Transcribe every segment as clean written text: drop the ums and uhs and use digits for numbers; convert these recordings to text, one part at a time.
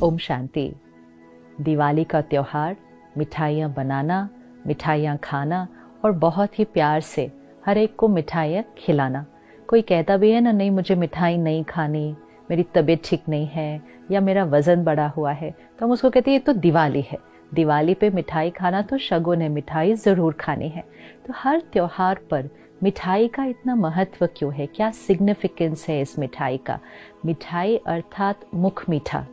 ओम शांति। दिवाली का त्यौहार, मिठाइयाँ बनाना, मिठाइयाँ खाना और बहुत ही प्यार से हर एक को मिठाइयाँ खिलाना। कोई कहता भी है ना, नहीं मुझे मिठाई नहीं खानी, मेरी तबीयत ठीक नहीं है या मेरा वज़न बढ़ा हुआ है, तो हम उसको कहते हैं ये तो दिवाली है, दिवाली पे मिठाई खाना तो शगुन है, मिठाई ज़रूर खानी है। तो हर त्योहार पर मिठाई का इतना महत्व क्यों है, क्या सिग्निफिकेंस है इस मिठाई का? मिठाई अर्थात मुख मीठा,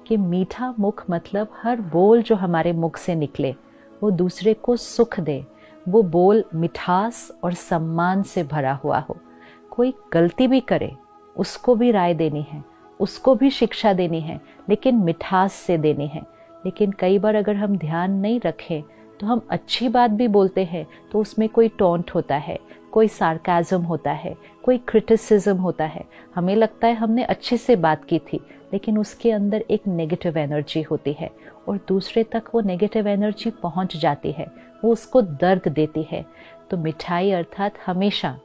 कि मीठा मुख मतलब हर बोल जो हमारे मुख से निकले वो दूसरे को सुख दे, वो बोल मिठास और सम्मान से भरा हुआ हो। कोई गलती भी करे उसको भी राय देनी है, उसको भी शिक्षा देनी है, लेकिन मिठास से देनी है। लेकिन कई बार अगर हम ध्यान नहीं रखें तो हम अच्छी बात भी बोलते हैं तो उसमें कोई टोंट होता है, कोई सार्काज़म होता है, कोई क्रिटिसिज्म होता है। हमें लगता है हमने अच्छे से बात की थी, लेकिन उसके अंदर एक नेगेटिव एनर्जी होती है और दूसरे तक वो नेगेटिव एनर्जी पहुंच जाती है, वो उसको दर्द देती है। तो मिठाई अर्थात हमेशा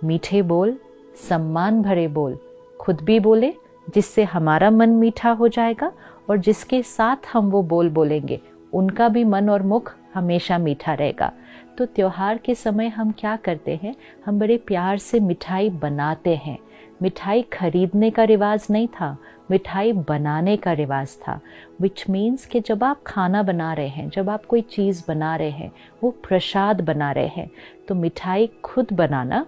मीठे बोल, सम्मान भरे बोल खुद भी बोले, जिससे हमारा मन मीठा हो जाएगा और जिसके साथ हम वो बोल बोलेंगे उनका भी मन और मुख हमेशा मीठा रहेगा। तो त्योहार के समय हम क्या करते हैं, हम बड़े प्यार से मिठाई बनाते हैं। मिठाई खरीदने का रिवाज नहीं था, मिठाई बनाने का रिवाज था। विच मीन्स कि जब आप खाना बना रहे हैं, जब आप कोई चीज़ बना रहे हैं, वो प्रसाद बना रहे हैं, तो मिठाई खुद बनाना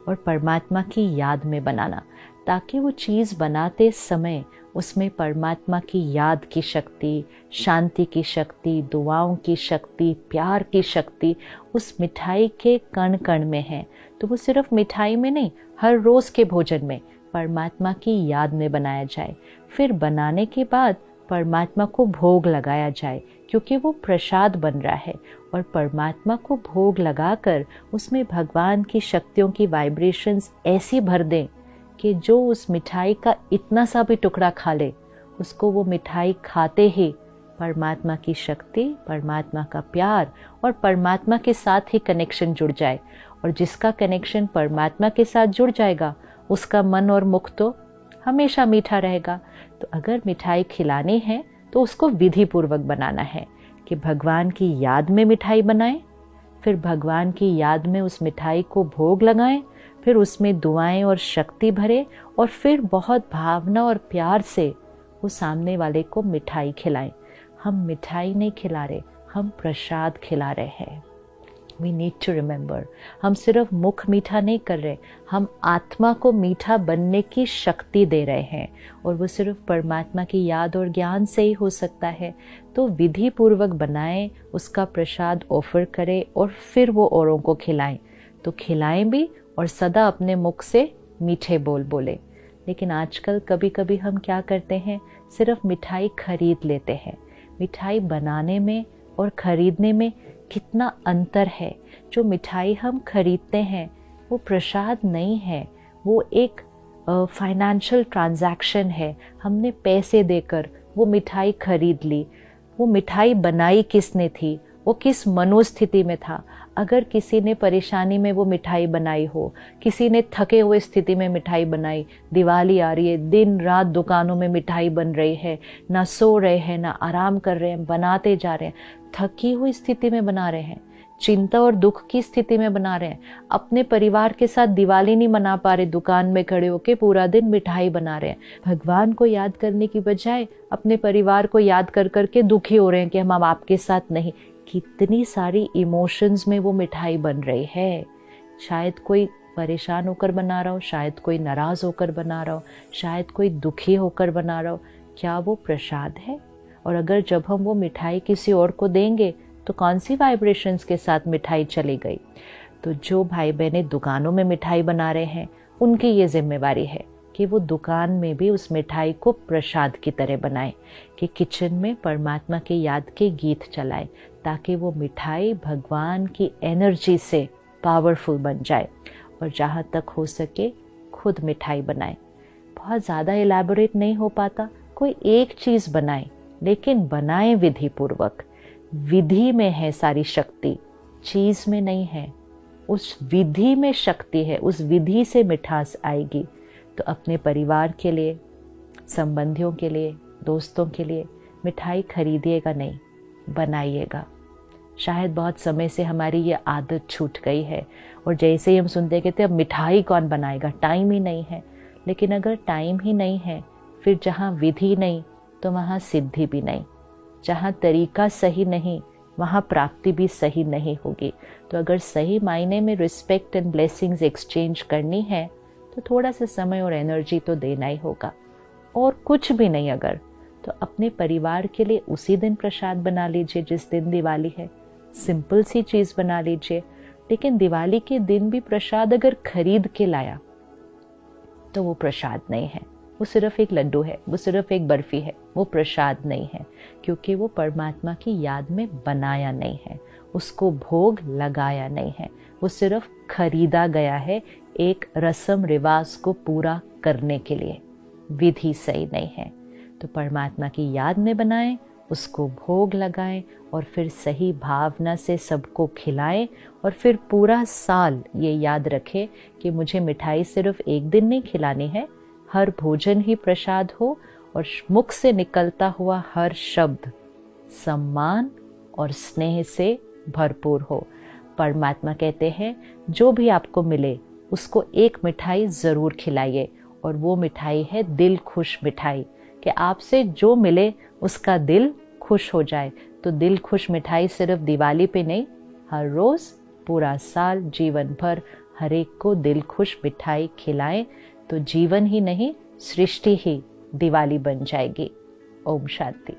और परमात्मा की याद में बनाना, ताकि वो चीज़ बनाते समय उसमें परमात्मा की याद की शक्ति, शांति की शक्ति, दुआओं की शक्ति, प्यार की शक्ति उस मिठाई के कण कण में है। तो वो सिर्फ मिठाई में नहीं, हर रोज़ के भोजन में परमात्मा की याद में बनाया जाए। फिर बनाने के बाद परमात्मा को भोग लगाया जाए, क्योंकि वो प्रसाद बन रहा है। और परमात्मा को भोग लगाकर उसमें भगवान की शक्तियों की वाइब्रेशंस ऐसी भर दें कि जो उस मिठाई का इतना सा भी टुकड़ा खा ले, उसको वो मिठाई खाते ही परमात्मा की शक्ति, परमात्मा का प्यार और परमात्मा के साथ ही कनेक्शन जुड़ जाए। और जिसका कनेक्शन परमात्मा के साथ जुड़ जाएगा उसका मन और मुख तो हमेशा मीठा रहेगा। तो अगर मिठाई खिलानी है तो उसको विधि पूर्वक बनाना है कि भगवान की याद में मिठाई बनाएं, फिर भगवान की याद में उस मिठाई को भोग लगाएं, फिर उसमें दुआएं और शक्ति भरे और फिर बहुत भावना और प्यार से वो सामने वाले को मिठाई खिलाएं। हम मिठाई नहीं खिला रहे, हम प्रसाद खिला रहे हैं। We need to remember, हम सिर्फ मुख मीठा नहीं कर रहे, हम आत्मा को मीठा बनने की शक्ति दे रहे हैं, और वो सिर्फ परमात्मा की याद और ज्ञान से ही हो सकता है। तो विधि पूर्वक बनाएं, उसका प्रसाद ऑफर करें और फिर वो औरों को खिलाएं। तो खिलाएं भी और सदा अपने मुख से मीठे बोल बोले। लेकिन आजकल कभी कभी हम क्या करते हैं, सिर्फ मिठाई खरीद लेते हैं। मिठाई बनाने में और खरीदने में कितना अंतर है। जो मिठाई हम खरीदते हैं वो प्रसाद नहीं है, वो एक फाइनेंशियल ट्रांजैक्शन है। हमने पैसे देकर वो मिठाई खरीद ली। वो मिठाई बनाई किसने थी, वो किस मनोस्थिति में था। अगर किसी ने परेशानी में वो मिठाई बनाई हो, किसी ने थके हुए स्थिति में मिठाई बनाई, दिवाली आ रही है, दिन रात दुकानों में मिठाई बन रही है, ना सो रहे हैं ना आराम कर रहे हैं, बनाते जा रहे हैं, थकी हुई स्थिति में बना रहे हैं, चिंता और दुख की स्थिति में बना रहे हैं, अपने परिवार के साथ दिवाली नहीं मना पा रहे, दुकान में खड़े होके पूरा दिन मिठाई बना रहे हैं। भगवान को याद करने की बजाय अपने परिवार को याद कर करके दुखी हो रहे हैं कि हम अब आपके साथ नहीं। कितनी सारी इमोशंस में वो मिठाई बन रही है। शायद कोई परेशान होकर बना रहा हो, शायद कोई नाराज होकर बना रहा हो, शायद कोई दुखी होकर बना रहा हो। क्या वो प्रसाद है? और अगर जब हम वो मिठाई किसी और को देंगे तो कौन सी वाइब्रेशंस के साथ मिठाई चली गई? तो जो भाई बहनें दुकानों में मिठाई बना रहे हैं, उनकी ये जिम्मेवारी है कि वो दुकान में भी उस मिठाई को प्रसाद की तरह बनाएं, कि किचन में परमात्मा की याद के गीत चलाएं, ताकि वो मिठाई भगवान की एनर्जी से पावरफुल बन जाए। और जहाँ तक हो सके खुद मिठाई बनाएं। बहुत ज़्यादा इलैबोरेट नहीं हो पाता, कोई एक चीज़ बनाएं, लेकिन बनाएं विधि पूर्वक। विधि में है सारी शक्ति, चीज़ में नहीं है। उस विधि में शक्ति है, उस विधि से मिठास आएगी। तो अपने परिवार के लिए, संबंधियों के लिए, दोस्तों के लिए मिठाई खरीदिएगा नहीं, बनाइएगा। शायद बहुत समय से हमारी ये आदत छूट गई है और जैसे ही हम सुनते कहते अब मिठाई कौन बनाएगा, टाइम ही नहीं है। लेकिन अगर टाइम ही नहीं है, फिर जहाँ विधि नहीं तो वहाँ सिद्धि भी नहीं, जहाँ तरीका सही नहीं वहाँ प्राप्ति भी सही नहीं होगी। तो अगर सही मायने में रिस्पेक्ट एंड ब्लेसिंग्स एक्सचेंज करनी है तो थोड़ा सा समय और एनर्जी तो देना ही होगा। और कुछ भी नहीं अगर तो अपने परिवार के लिए उसी दिन प्रसाद बना लीजिए जिस दिन दिवाली है, सिंपल सी चीज़ बना लीजिए। लेकिन दिवाली के दिन भी प्रसाद अगर खरीद के लाया तो वो प्रसाद नहीं है, वो सिर्फ एक लड्डू है, वो सिर्फ एक बर्फी है, वो प्रसाद नहीं है, क्योंकि वो परमात्मा की याद में बनाया नहीं है, उसको भोग लगाया नहीं है, वो सिर्फ खरीदा गया है एक रस्म रिवाज को पूरा करने के लिए। विधि सही नहीं है। तो परमात्मा की याद में बनाएं, उसको भोग लगाएं और फिर सही भावना से सबको खिलाएं और फिर पूरा साल ये याद रखें कि मुझे मिठाई सिर्फ एक दिन नहीं खिलानी है, हर भोजन ही प्रसाद हो और मुख से निकलता हुआ हर शब्द सम्मान और स्नेह से भरपूर हो। परमात्मा कहते हैं जो भी आपको मिले उसको एक मिठाई ज़रूर खिलाइए, और वो मिठाई है दिल खुश मिठाई, कि आपसे जो मिले उसका दिल खुश हो जाए। तो दिल खुश मिठाई सिर्फ दिवाली पे नहीं, हर रोज़ पूरा साल जीवन भर हर एक को दिल खुश मिठाई खिलाएं, तो जीवन ही नहीं सृष्टि ही दिवाली बन जाएगी। ओम शांति।